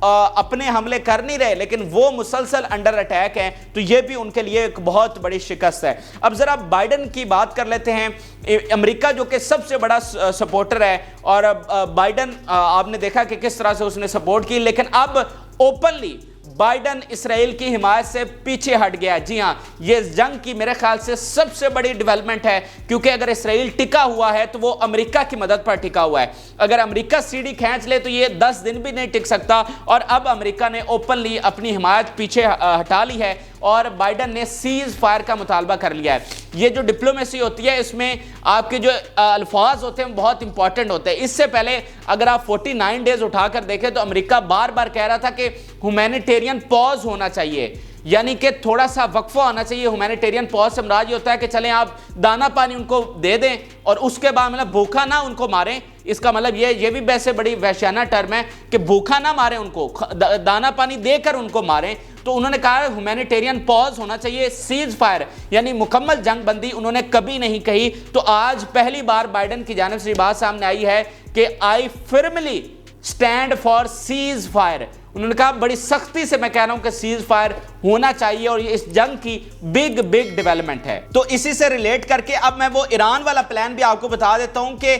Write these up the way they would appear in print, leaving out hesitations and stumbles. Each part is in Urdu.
اپنے حملے کر نہیں رہے لیکن وہ مسلسل انڈر اٹیک ہیں، تو یہ بھی ان کے لیے ایک بہت بڑی شکست ہے۔ اب ذرا بائیڈن کی بات کر لیتے ہیں۔ امریکہ جو کہ سب سے بڑا سپورٹر ہے، اور بائیڈن آپ نے دیکھا کہ کس طرح سے اس نے سپورٹ کی، لیکن اب اوپنلی بائیڈن اسرائیل کی حمایت سے پیچھے ہٹ گیا۔ جی ہاں، یہ جنگ کی میرے خیال سے سب سے بڑی ڈیولپمنٹ ہے، کیونکہ اگر اسرائیل ٹکا ہوا ہے تو وہ امریکہ کی مدد پر ٹکا ہوا ہے۔ اگر امریکہ سیڑھی کھینچ لے تو یہ 10 دن بھی نہیں ٹک سکتا، اور اب امریکہ نے اوپنلی اپنی حمایت پیچھے ہٹا لی ہے اور بائیڈن نے سیز فائر کا مطالبہ کر لیا ہے۔ یہ جو ڈپلومیسی ہوتی ہے، اس میں آپ کے جو الفاظ ہوتے ہیں بہت امپورٹنٹ ہوتے ہیں۔ اس سے پہلے اگر آپ 49 ڈیز اٹھا کر دیکھیں تو امریکہ بار بار کہہ رہا تھا کہ ہیومینیٹیرین پاز ہونا چاہیے، یعنی کہ تھوڑا سا وقفہ ہونا چاہیے۔ ہیومینیٹیرین پاز سے مراد یہ ہوتا ہے کہ چلیں آپ دانا پانی ان کو دے دیں اور اس کے بعد مطلب بھوکا نہ ان کو ماریں۔ اس کا مطلب یہ بھی ویسے بڑی وحشیانہ ٹرم ہے کہ بھوکا نہ ماریں ان کو، دانا پانی دے کر ان کو ماریں۔ تو انہوں نے کہا ہیومینیٹیرین پاز ہونا چاہیے، سیز فائر یعنی مکمل جنگ بندی انہوں نے کبھی نہیں کہی۔ تو آج پہلی بار بائیڈن کی جانب سے یہ بات سامنے آئی ہے کہ I formally stand for ceasefire. انہوں نے کہا بڑی سختی سے میں کہہ رہا ہوں کہ سیز فائر ہونا چاہیے، اور یہ اس جنگ کی بگ ڈیولپمنٹ ہے۔ تو اسی سے ریلیٹ کر کے اب میں وہ ایران والا پلان بھی آپ کو بتا دیتا ہوں کہ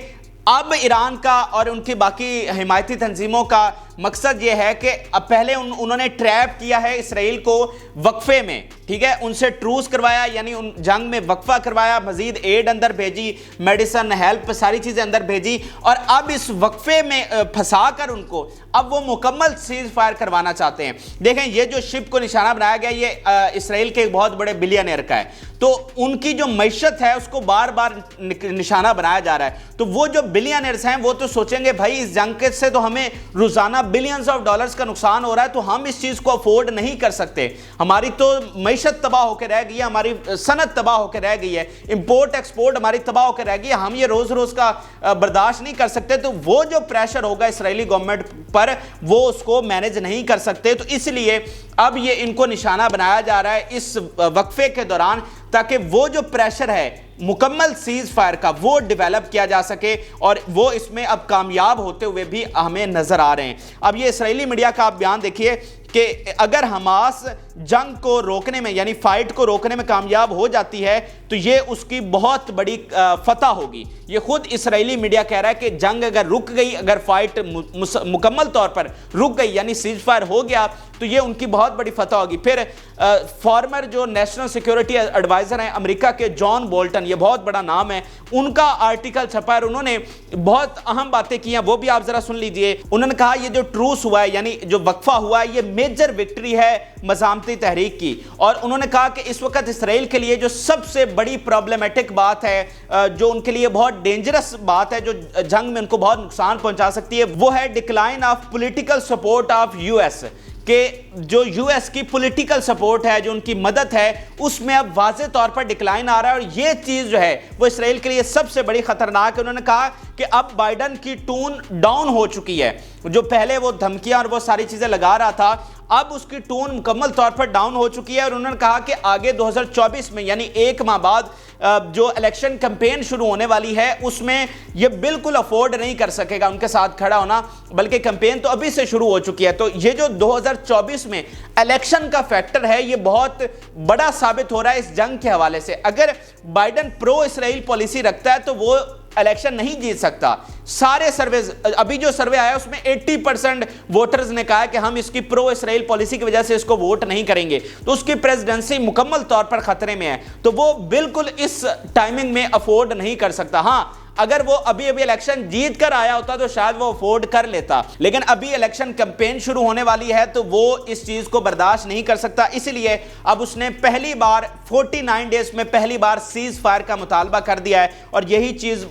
اب ایران کا اور ان کی باقی حمایتی تنظیموں کا مقصد یہ ہے کہ اب پہلے انہوں نے ٹریپ کیا ہے اسرائیل کو وقفے میں، ٹھیک ہے، ان سے ٹروس کروایا، یعنی ان جنگ میں وقفہ کروایا، مزید ایڈ اندر بھیجی، میڈیسن، ہیلپ، ساری چیزیں اندر بھیجی، اور اب اس وقفے میں پھنسا کر ان کو اب وہ مکمل سیز فائر کروانا چاہتے ہیں۔ دیکھیں یہ جو شپ کو نشانہ بنایا گیا یہ اسرائیل کے ایک بہت بڑے بلینئر کا ہے، تو ان کی جو معیشت ہے اس کو بار بار نشانہ بنایا جا رہا ہے۔ تو وہ جو بلینئرز ہیں وہ تو سوچیں گے بھائی اس جنگ سے تو ہمیں روزانہ بلینز آف ڈالرز کا نقصان ہو رہا ہے، تو ہم اس چیز کو افورڈ نہیں کر سکتے، ہماری تو معیشت تباہ ہو کے رہ گئی ہے، ہماری صنعت تباہ ہو کے رہ گئی ہے، امپورٹ ایکسپورٹ ہماری تباہ ہو کے رہ گئی ہے، ہم یہ روز روز کا برداشت نہیں کر سکتے۔ تو وہ جو پریشر ہوگا اسرائیلی گورنمنٹ پر وہ اس کو مینج نہیں کر سکتے، تو اس لیے اب یہ ان کو نشانہ بنایا جا رہا ہے اس وقفے کے دوران، تاکہ وہ جو پریشر ہے مکمل سیز فائر کا وہ ڈیولپ کیا جا سکے، اور وہ اس میں اب کامیاب ہوتے ہوئے بھی ہمیں نظر آ رہے ہیں۔ اب یہ اسرائیلی میڈیا کا آپ بیان دیکھیے کہ اگر حماس جنگ کو روکنے میں یعنی فائٹ کو روکنے میں کامیاب ہو جاتی ہے تو یہ اس کی بہت بڑی فتح ہوگی۔ یہ خود اسرائیلی میڈیا کہہ رہا ہے کہ جنگ اگر رک گئی، اگر فائٹ مکمل طور پر رک گئی یعنی سیز فائر ہو گیا تو یہ ان کی بہت بڑی فتح ہوگی۔ پھر فارمر جو نیشنل سیکیورٹی ایڈوائزر ہیں امریکہ کے جان بولٹن، یہ بہت بڑا نام ہے، ان کا آرٹیکل چھپا ہے، انہوں نے بہت اہم باتیں کی ہیں، وہ بھی آپ ذرا سن لیجئے۔ انہوں نے کہا یہ جو ٹروس ہوا ہے یعنی جو وقفہ ہوا ہے یہ میجر وکٹری ہے مزاحمتی تحریک کی، اور انہوں نے کہا کہ اس وقت اسرائیل کے لیے جو سب سے بڑی پرابلمٹک بات ہے، جو ان کے لیے بہت ڈینجرس بات ہے، جو جنگ میں ان کو بہت نقصان پہنچا سکتی ہے، وہ ہے decline of political support of U S, کہ جو یو ایس کی پولیٹیکل سپورٹ ہے، جو ان کی مدد ہے، اس میں اب واضح طور پر ڈکلائن آ رہا ہے، اور یہ چیز جو ہے وہ اسرائیل کے لیے سب سے بڑی خطرناک ہے۔ انہوں نے کہا کہ اب بائیڈن کی ٹون ڈاؤن ہو چکی ہے، جو پہلے وہ دھمکیاں اور وہ ساری چیزیں لگا رہا تھا، اب اس کی ٹون مکمل طور پر ڈاؤن ہو چکی ہے، اور انہوں نے کہا کہ آگے 2024 میں یعنی 1 ماہ بعد جو الیکشن کمپین شروع ہونے والی ہے اس میں یہ بالکل افورڈ نہیں کر سکے گا ان کے ساتھ کھڑا ہونا، بلکہ کمپین تو ابھی سے شروع ہو چکی ہے۔ تو یہ جو 2024 میں الیکشن کا فیکٹر ہے یہ بہت بڑا ثابت ہو رہا ہے اس جنگ کے حوالے سے۔ اگر بائیڈن پرو اسرائیل پالیسی رکھتا ہے تو وہ الیکشن نہیں جیت سکتا۔ سارے سرویز، ابھی جو سروے آیا اس میں 80% ووٹرز نے کہا کہ ہم اس کی پرو اسرائیل پالیسی کی وجہ سے اس کو ووٹ نہیں کریں گے، تو اس کی پریزیڈنسی مکمل طور پر خطرے میں ہے، تو وہ بالکل اس ٹائمنگ میں افورڈ نہیں کر سکتا۔ ہاں اگر وہ ابھی الیکشن جیت کر آیا ہوتا تو شاید وہ افورڈ کر لیتا، لیکن ابھی الیکشن کمپین شروع ہونے والی ہے تو وہ اس چیز کو برداشت نہیں کر سکتا، اسی لیے اب اس نے پہلی بار 49 ڈیز میں پہلی بار سیز فائر کا مطالبہ کر دیا ہے، اور یہی چیز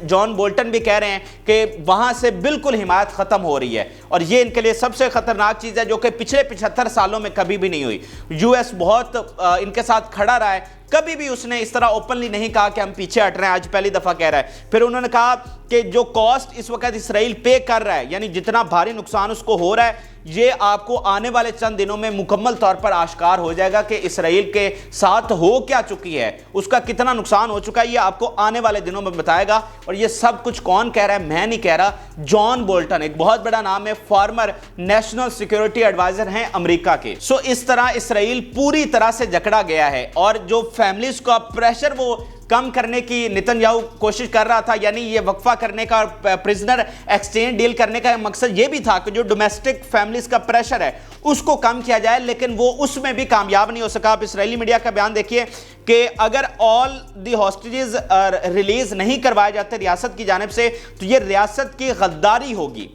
جان بولٹن بھی کہہ رہے ہیں کہ وہاں سے بالکل حمایت ختم ہو رہی ہے، اور یہ ان کے لیے سب سے خطرناک چیز ہے جو کہ پچھلے 75 سالوں میں کبھی بھی نہیں ہوئی۔ یو ایس بہت ان کے ساتھ کھڑا رہا ہے، کبھی بھی اس نے اس طرح اوپنلی نہیں کہا کہ ہم پیچھے ہٹ رہے ہیں، آج پہلی دفعہ کہہ رہا ہے۔ پھر انہوں نے کہا کہ جو کاسٹ اس وقت اسرائیل پے کر رہا ہے یعنی جتنا بھاری نقصان اس کو ہو رہا ہے یہ آپ کو آنے والے چند دنوں میں مکمل طور پر آشکار ہو جائے گا کہ اسرائیل کے ساتھ ہو کیا چکی ہے، اس کا کتنا نقصان ہو چکا ہے، یہ آپ کو آنے والے دنوں میں بتائے گا۔ اور یہ سب کچھ کون کہہ رہا ہے؟ میں نہیں کہہ رہا، جان بولٹن، ایک بہت بڑا نام ہے، فارمر نیشنل سیکیورٹی ایڈوائزر ہیں امریکہ کے۔ اس طرح اسرائیل پوری طرح سے جکڑا گیا ہے، اور جو فیملیز کا پریشر وہ کم کرنے کی نتن یاہو کوشش کر رہا تھا، یعنی یہ وقفہ کرنے کا اور پرزنر ایکسچینج ڈیل کرنے کا مقصد یہ بھی تھا کہ جو ڈومیسٹک فیملیز کا پریشر ہے اس کو کم کیا جائے، لیکن وہ اس میں بھی کامیاب نہیں ہو سکا۔ آپ اسرائیلی میڈیا کا بیان دیکھیے کہ اگر آل دی ہاسٹیجز ریلیز نہیں کروائے جاتے ریاست کی جانب سے تو یہ ریاست کی غداری ہوگی۔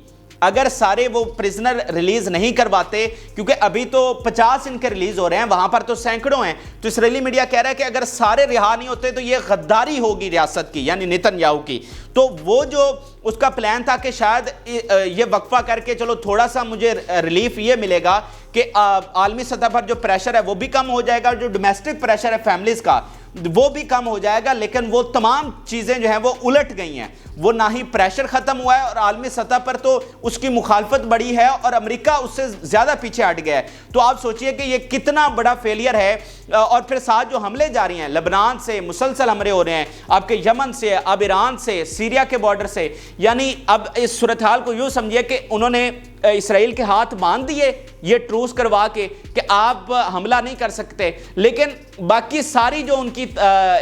اگر سارے وہ پرزنر ریلیز نہیں کرواتے، کیونکہ ابھی تو 50 ان کے ریلیز ہو رہے ہیں، وہاں پر تو سینکڑوں ہیں، تو اسرائیلی میڈیا کہہ رہا ہے کہ اگر سارے رہا نہیں ہوتے تو یہ غداری ہوگی ریاست کی، یعنی نتن یاہو کی۔ تو وہ جو اس کا پلان تھا کہ شاید یہ وقفہ کر کے چلو تھوڑا سا مجھے ریلیف یہ ملے گا کہ عالمی سطح پر جو پریشر ہے وہ بھی کم ہو جائے گا، جو ڈومیسٹک پریشر ہے فیملیز کا وہ بھی کم ہو جائے گا، لیکن وہ تمام چیزیں جو ہیں وہ الٹ گئی ہیں۔ وہ نہ ہی پریشر ختم ہوا ہے، اور عالمی سطح پر تو اس کی مخالفت بڑی ہے، اور امریکہ اس سے زیادہ پیچھے ہٹ گیا ہے۔ تو آپ سوچئے کہ یہ کتنا بڑا فیلئر ہے، اور پھر ساتھ جو حملے جاری ہیں، لبنان سے مسلسل حملے ہو رہے ہیں، آپ کے یمن سے، اب ایران سے، سیریا کے بارڈر سے، یعنی اب اس صورتحال کو یوں سمجھیے کہ انہوں نے اسرائیل کے ہاتھ باندھ دیے یہ ٹروس کروا کے کہ آپ حملہ نہیں کر سکتے، لیکن باقی ساری جو ان کی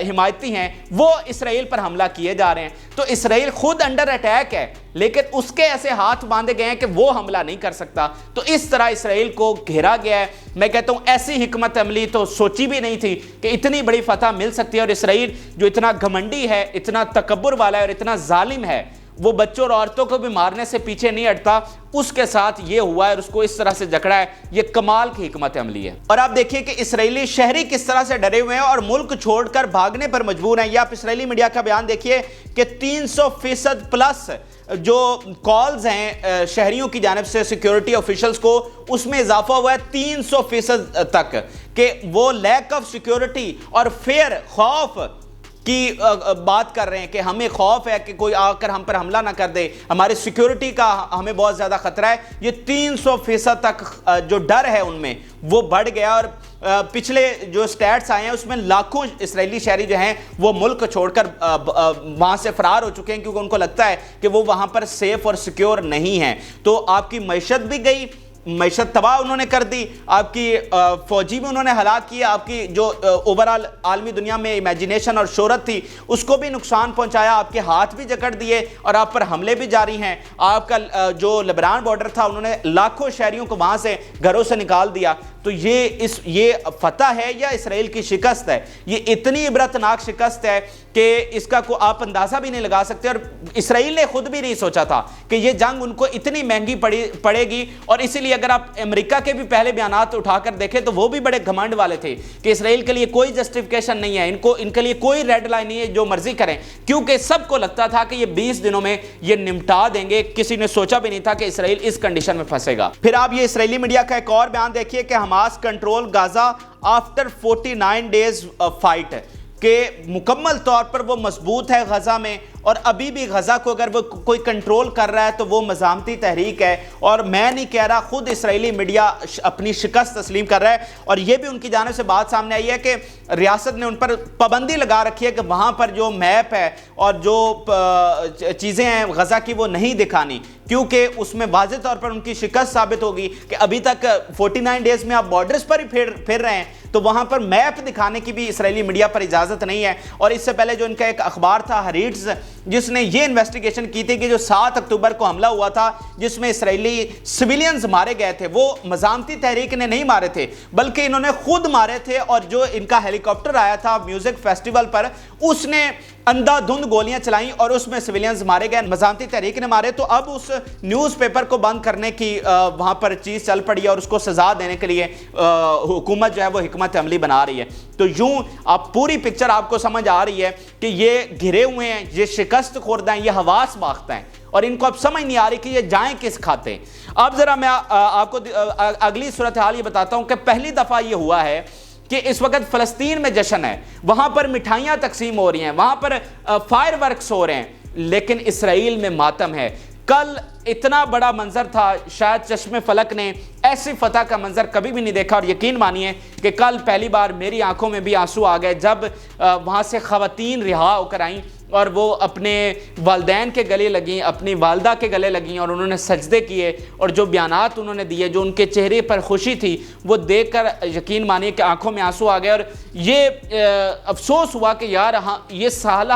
حمایتی ہیں وہ اسرائیل پر حملہ کیے جا رہے ہیں۔ تو اسرائیل خود انڈر اٹیک ہے، لیکن اس کے ایسے ہاتھ باندھے گئے ہیں کہ وہ حملہ نہیں کر سکتا۔ تو اس طرح اسرائیل کو گھیرا گیا ہے۔ میں کہتا ہوں ایسی حکمت عملی تو سوچی بھی نہیں تھی کہ اتنی بڑی فتح مل سکتی ہے، اور اسرائیل جو اتنا گھمنڈی ہے، اتنا تکبر والا ہے اور اتنا ظالم ہے، وہ بچوں اور عورتوں کو بھی مارنے سے پیچھے نہیں ہٹتا، اس کے ساتھ یہ ہوا ہے اور اس کو اس طرح سے جکڑا ہے۔ یہ کمال کی حکمت عملی ہے۔ اور آپ دیکھیے کہ اسرائیلی شہری کس طرح سے ڈرے ہوئے ہیں اور ملک چھوڑ کر بھاگنے پر مجبور ہیں۔ یہ آپ اسرائیلی میڈیا کا بیان دیکھیے کہ 300% پلس جو کالز ہیں شہریوں کی جانب سے سیکیورٹی آفیشلز کو، اس میں اضافہ ہوا ہے 300% تک، کہ وہ لیک آف سیکیورٹی اور فیئر، خوف کی بات کر رہے ہیں کہ ہمیں خوف ہے کہ کوئی آ کر ہم پر حملہ نہ کر دے، ہماری سیکیورٹی کا ہمیں بہت زیادہ خطرہ ہے۔ یہ 300% تک جو ڈر ہے ان میں وہ بڑھ گیا، اور پچھلے جو سٹیٹس آئے ہیں اس میں لاکھوں اسرائیلی شہری جو ہیں وہ ملک چھوڑ کر وہاں سے فرار ہو چکے ہیں، کیونکہ ان کو لگتا ہے کہ وہ وہاں پر سیف اور سیکیور نہیں ہیں۔ تو آپ کی معیشت بھی گئی، معیشت تباہ انہوں نے کر دی، آپ کی فوجی بھی انہوں نے ہلاک کیا، آپ کی جو اوورال عالمی دنیا میں امیجینیشن اور شہرت تھی اس کو بھی نقصان پہنچایا، آپ کے ہاتھ بھی جکڑ دیے، اور آپ پر حملے بھی جاری ہیں۔ آپ کا جو لبنان بارڈر تھا انہوں نے لاکھوں شہریوں کو وہاں سے گھروں سے نکال دیا۔ تو یہ فتح ہے یا اسرائیل کی شکست ہے؟ یہ اتنی عبرتناک شکست ہے کہ اس کا کو آپ اندازہ بھی نہیں لگا سکتے، اور اسرائیل نے خود بھی نہیں سوچا تھا کہ یہ جنگ ان کو اتنی مہنگی پڑے گی۔ اور اسی لیے اگر آپ امریکہ کے بھی پہلے بیانات اٹھا کر دیکھیں تو وہ بھی بڑے گھمنڈ والے تھے کہ اسرائیل کے لیے کوئی جسٹیفیکیشن نہیں ہے، ان کے لیے کوئی ریڈ لائن نہیں ہے، جو مرضی کریں، کیونکہ سب کو لگتا تھا کہ یہ 20 دنوں میں یہ نمٹا دیں گے۔ کسی نے سوچا بھی نہیں تھا کہ اسرائیل اس کنڈیشن میں پھنسے گا۔ پھر آپ یہ اسرائیلی میڈیا کا ایک اور بیان دیکھیے کہ Hamas control Gaza after 49 days fight, کہ مکمل طور پر وہ مضبوط ہے غزہ میں، اور ابھی بھی غزہ کو اگر وہ کوئی کنٹرول کر رہا ہے تو وہ مزاحمتی تحریک ہے۔ اور میں نہیں کہہ رہا، خود اسرائیلی میڈیا اپنی شکست تسلیم کر رہا ہے، اور یہ بھی ان کی جانب سے بات سامنے آئی ہے کہ ریاست نے ان پر پابندی لگا رکھی ہے کہ وہاں پر جو میپ ہے اور جو چیزیں ہیں غزہ کی وہ نہیں دکھانی، کیونکہ اس میں واضح طور پر ان کی شکست ثابت ہوگی کہ ابھی تک 49 ڈیز میں آپ بارڈرز پر ہی پھر رہے ہیں، تو وہاں پر میپ دکھانے کی بھی اسرائیلی میڈیا پر اجازت نہیں ہے۔ اور اس سے پہلے جو ان کا ایک اخبار تھا ہریٹز، جس نے یہ انویسٹیگیشن کی تھی کہ جو 7 اکتوبر کو حملہ ہوا تھا جس میں اسرائیلی سویلینز مارے گئے تھے، وہ مزاحمتی تحریک نے نہیں مارے تھے بلکہ انہوں نے خود مارے تھے، اور جو ان کا ہیلی کاپٹر آیا تھا میوزک فیسٹیول پر اس نے اندھا دھند گولیاں چلائیں اور اس میں سویلینز مارے گئے، مزاحمتی تحریک نے مارے۔ تو اب اس نیوز پیپر کو بند کرنے کی وہاں پر چیز چل پڑی ہے، اور اس کو سزا دینے کے لیے حکومت جو ہے وہ حکمت عملی بنا رہی ہے۔ تو یوں آپ پوری پکچر آپ کو سمجھ آ رہی ہے کہ یہ گھرے ہوئے ہیں، یہ شکست خوردہ ہیں، یہ حواس باختہ ہیں، اور ان کو اب سمجھ نہیں آ رہی کہ یہ جائیں کس کھاتے۔ اب ذرا میں آپ کو اگلی صورتحال یہ بتاتا ہوں کہ پہلی دفعہ یہ ہوا ہے کہ اس وقت فلسطین میں جشن ہے، وہاں پر مٹھائیاں تقسیم ہو رہی ہیں، وہاں پر فائر ورکس ہو رہے ہیں، لیکن اسرائیل میں ماتم ہے۔ کل اتنا بڑا منظر تھا، شاید چشم فلک نے ایسی فتح کا منظر کبھی بھی نہیں دیکھا، اور یقین مانیے کہ کل پہلی بار میری آنکھوں میں بھی آنسو آ گئے جب وہاں سے خواتین رہا ہو کر آئیں اور وہ اپنے والدین کے گلے لگیں، اپنی والدہ کے گلے لگیں، اور انہوں نے سجدے کیے، اور جو بیانات انہوں نے دیے، جو ان کے چہرے پر خوشی تھی، وہ دیکھ کر یقین مانیے کہ آنکھوں میں آنسو آ گئے۔ اور یہ افسوس ہوا کہ یار ہاں یہ سال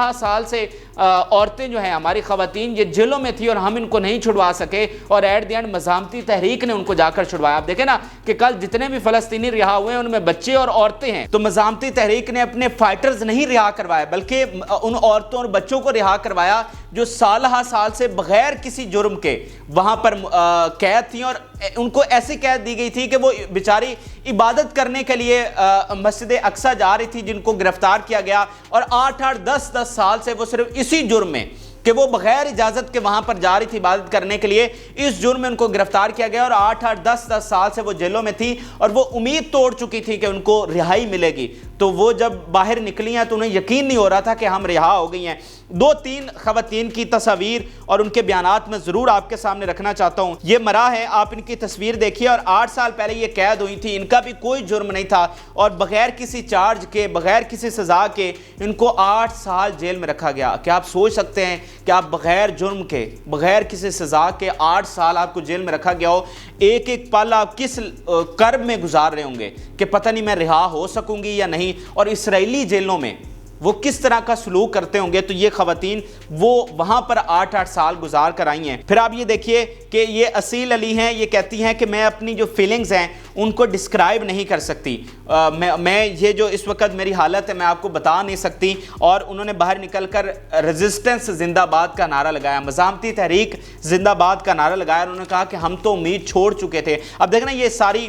سے عورتیں جو ہیں ہماری خواتین یہ جیلوں میں تھی اور ہم ان کو نہیں چھڑوا سکے، اور ایٹ دی اینڈ مزاحمتی تحریک نے ان کو جا کر چھڑوایا۔ آپ دیکھیں نا کہ کل جتنے بھی فلسطینی رہا ہوئے ہیں ان میں بچے اور عورتیں ہیں، تو مزاحمتی تحریک نے اپنے فائٹرز نہیں رہا کروائے بلکہ ان عورتوں اور بچوں کو رہا کروایا جو سال سے بغیر کسی جرم کے وہاں پر قید تھیں، اور ان کو ایسی قید دی گئی تھی کہ وہ بیچاری عبادت کرنے کے لیے مسجد اقصی جا رہی تھی، جن کو گرفتار کیا گیا، اور 8-10 سال سے وہ صرف اسی جرم میں کہ وہ بغیر اجازت کے وہاں پر جا رہی تھی عبادت کرنے کے لیے، اس جرم میں ان کو گرفتار کیا گیا، اور 8-10 سال سے وہ جیلوں میں تھی، اور وہ امید توڑ چکی تھی کہ ان کو رہائی ملے گی۔ تو وہ جب باہر نکلی ہیں تو انہیں یقین نہیں ہو رہا تھا کہ ہم رہا ہو گئی ہیں۔ 2-3 خواتین کی تصاویر اور ان کے بیانات میں ضرور آپ کے سامنے رکھنا چاہتا ہوں۔ یہ مرا ہے، آپ ان کی تصویر دیکھیے، اور 8 سال پہلے یہ قید ہوئی تھی، ان کا بھی کوئی جرم نہیں تھا، اور بغیر کسی چارج کے، بغیر کسی سزا کے ان کو 8 سال جیل میں رکھا گیا۔ کیا آپ سوچ سکتے ہیں کہ آپ بغیر جرم کے، بغیر کسی سزا کے 8 سال آپ کو جیل میں رکھا گیا ہو؟ ایک ایک پل آپ کس کرب میں گزار رہے ہوں گے کہ پتہ نہیں میں رہا ہو سکوں گی یا نہیں، اور اسرائیلی جیلوں میں وہ کس طرح کا سلوک کرتے ہوں گے۔ تو یہ خواتین وہ وہاں پر 8 سال گزار کر آئی ہیں۔ پھر آپ یہ دیکھیے کہ یہ اسیل علی ہیں، یہ کہتی ہیں کہ میں اپنی جو فیلنگز ہیں ان کو ڈسکرائب نہیں کر سکتی، میں یہ جو اس وقت میری حالت ہے میں آپ کو بتا نہیں سکتی، اور انہوں نے باہر نکل کر ریزسٹنس زندہ باد کا نعرہ لگایا، مزاحمتی تحریک زندہ باد کا نعرہ لگایا، اور انہوں نے کہا کہ ہم تو امید چھوڑ چکے تھے۔ اب دیکھنا یہ ساری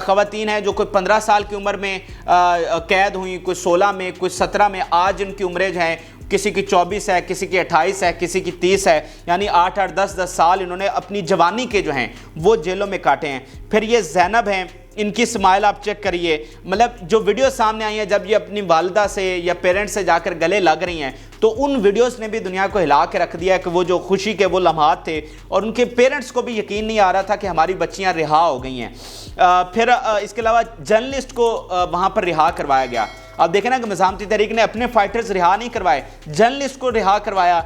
خواتین ہیں جو کوئی 15 سال کی عمر میں قید ہوئیں، کوئی 16 میں، کوئی 17 میں، آج ان کی عمریں جو ہیں کسی کی 24 ہے، کسی کی 28 ہے، کسی کی 30 ہے، یعنی 8-10 سال انہوں نے اپنی جوانی کے جو ہیں وہ جیلوں میں کاٹے ہیں۔ پھر یہ زینب ہیں، ان کی اسمائل آپ چیک کریے، مطلب جو ویڈیو سامنے آئی ہیں جب یہ اپنی والدہ سے یا پیرنٹ سے جا کر گلے لگ رہی ہیں، تو ان ویڈیوز نے بھی دنیا کو ہلا کے رکھ دیا ہے کہ وہ جو خوشی کے وہ لمحات تھے، اور ان کے پیرنٹس کو بھی یقین نہیں آ رہا تھا کہ ہماری بچیاں رہا ہو گئی ہیں۔ پھر اس کے علاوہ جرنلسٹ کو وہاں پر رہا کروایا گیا۔ آپ دیکھیں نا کہ مزاحمتی تحریک نے اپنے فائٹرز رہا نہیں کروائے، جرنلسٹ کو رہا کروایا،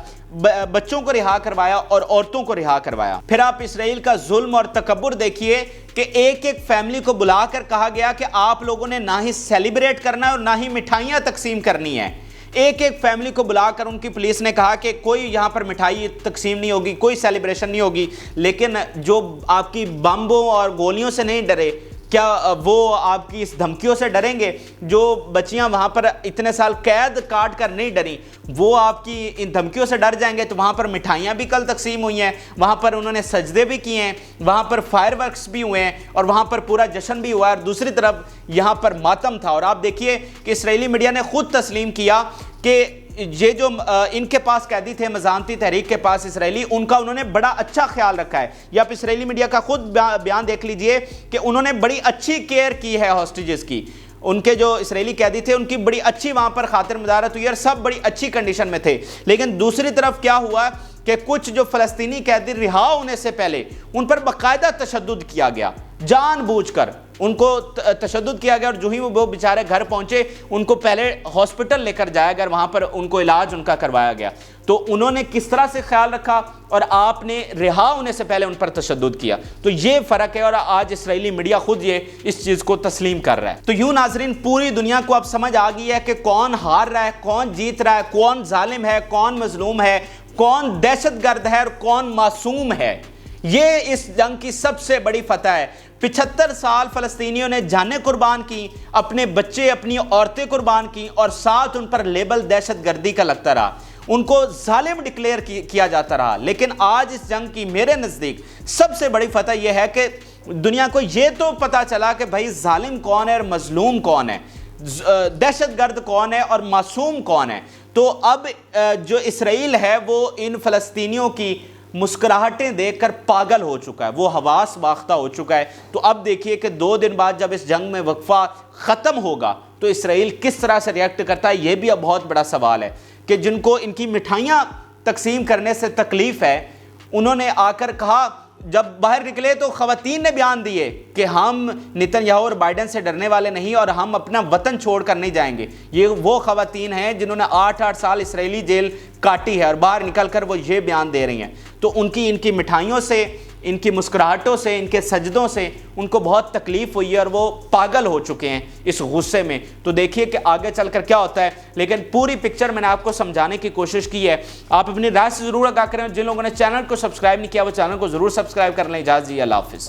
بچوں کو رہا کروایا، اور عورتوں کو رہا کروایا۔ پھر آپ اسرائیل کا ظلم اور تکبر دیکھیے کہ ایک ایک فیملی کو بلا کر کہا گیا کہ آپ لوگوں نے نہ ہی سیلیبریٹ کرنا ہے اور نہ ہی مٹھائیاں تقسیم کرنی ہے۔ ایک ایک فیملی کو بلا کر ان کی پولیس نے کہا کہ کوئی یہاں پر مٹھائی تقسیم نہیں ہوگی، کوئی سیلیبریشن نہیں ہوگی، لیکن جو آپ کی بمبوں اور گولیوں سے نہیں ڈرے، کیا وہ آپ کی اس دھمکیوں سے ڈریں گے؟ جو بچیاں وہاں پر اتنے سال قید کاٹ کر نہیں ڈریں، وہ آپ کی ان دھمکیوں سے ڈر جائیں گے؟ تو وہاں پر مٹھائیاں بھی کل تقسیم ہوئی ہیں، وہاں پر انہوں نے سجدے بھی کیے ہیں، وہاں پر فائر ورکس بھی ہوئے ہیں، اور وہاں پر پورا جشن بھی ہوا ہے، اور دوسری طرف یہاں پر ماتم تھا۔ اور آپ دیکھیے کہ اسرائیلی میڈیا نے خود تسلیم کیا کہ یہ جو ان کے پاس قیدی تھے مزاحمتی تحریک کے پاس اسرائیلی، ان کا انہوں نے بڑا اچھا خیال رکھا ہے۔ یہ آپ اسرائیلی میڈیا کا خود بیان دیکھ لیجئے کہ انہوں نے بڑی اچھی کیئر کی ہے ہاسٹیجز کی۔ ان کے جو اسرائیلی قیدی تھے ان کی بڑی اچھی وہاں پر خاطر مدارت ہوئی، اور سب بڑی اچھی کنڈیشن میں تھے۔ لیکن دوسری طرف کیا ہوا کہ کچھ جو فلسطینی قیدی رہا ہونے سے پہلے ان پر باقاعدہ تشدد کیا گیا، جان بوجھ کر ان کو تشدد کیا گیا، اور جو ہی وہ بیچارے گھر پہنچے ان کو پہلے ہاسپٹل لے کر جایا گیا، وہاں پر ان کو علاج ان کا کروایا گیا۔ تو انہوں نے کس طرح سے خیال رکھا، اور آپ نے رہا ہونے سے پہلے ان پر تشدد کیا۔ تو یہ فرق ہے، اور آج اسرائیلی میڈیا خود یہ اس چیز کو تسلیم کر رہا ہے۔ تو یوں ناظرین پوری دنیا کو اب سمجھ آ گئی ہے کہ کون ہار رہا ہے، کون جیت رہا ہے، کون ظالم ہے، کون مظلوم ہے، کون دہشت گرد ہے اور کون معصوم ہے۔ یہ اس جنگ کی سب سے بڑی فتح ہے۔ 75 سال فلسطینیوں نے جانیں قربان کی، اپنے بچے اپنی عورتیں قربان کی، اور ساتھ ان پر لیبل دہشت گردی کا لگتا رہا، ان کو ظالم ڈکلیئر کیا جاتا رہا۔ لیکن آج اس جنگ کی میرے نزدیک سب سے بڑی فتح یہ ہے کہ دنیا کو یہ تو پتا چلا کہ بھائی ظالم کون ہے اور مظلوم کون ہے، دہشت گرد کون ہے اور معصوم کون ہے۔ تو اب جو اسرائیل ہے وہ ان فلسطینیوں کی مسکراہٹیں دیکھ کر پاگل ہو چکا ہے، وہ حواس باختہ ہو چکا ہے۔ تو اب دیکھیے کہ 2 دن بعد جب اس جنگ میں وقفہ ختم ہوگا تو اسرائیل کس طرح سے ریئیکٹ کرتا ہے، یہ بھی اب بہت بڑا سوال ہے کہ جن کو ان کی مٹھائیاں تقسیم کرنے سے تکلیف ہے، انہوں نے آ کر کہا، جب باہر نکلے تو خواتین نے بیان دیے کہ ہم نیتن یاہو اور بائیڈن سے ڈرنے والے نہیں اور ہم اپنا وطن چھوڑ کر نہیں جائیں گے۔ یہ وہ خواتین ہیں جنہوں نے 8 سال اسرائیلی جیل کاٹی ہے اور باہر نکل کر وہ یہ بیان دے رہی ہیں۔ تو ان کی مٹھائیوں سے، ان کی مسکراہٹوں سے، ان کے سجدوں سے ان کو بہت تکلیف ہوئی ہے اور وہ پاگل ہو چکے ہیں اس غصے میں۔ تو دیکھیے کہ آگے چل کر کیا ہوتا ہے، لیکن پوری پکچر میں نے آپ کو سمجھانے کی کوشش کی ہے۔ آپ اپنی رائے سے ضرور آگاہ کریں۔ جن لوگوں نے چینل کو سبسکرائب نہیں کیا وہ چینل کو ضرور سبسکرائب کر لیں۔ اجازت دیجیے، اللہ حافظ۔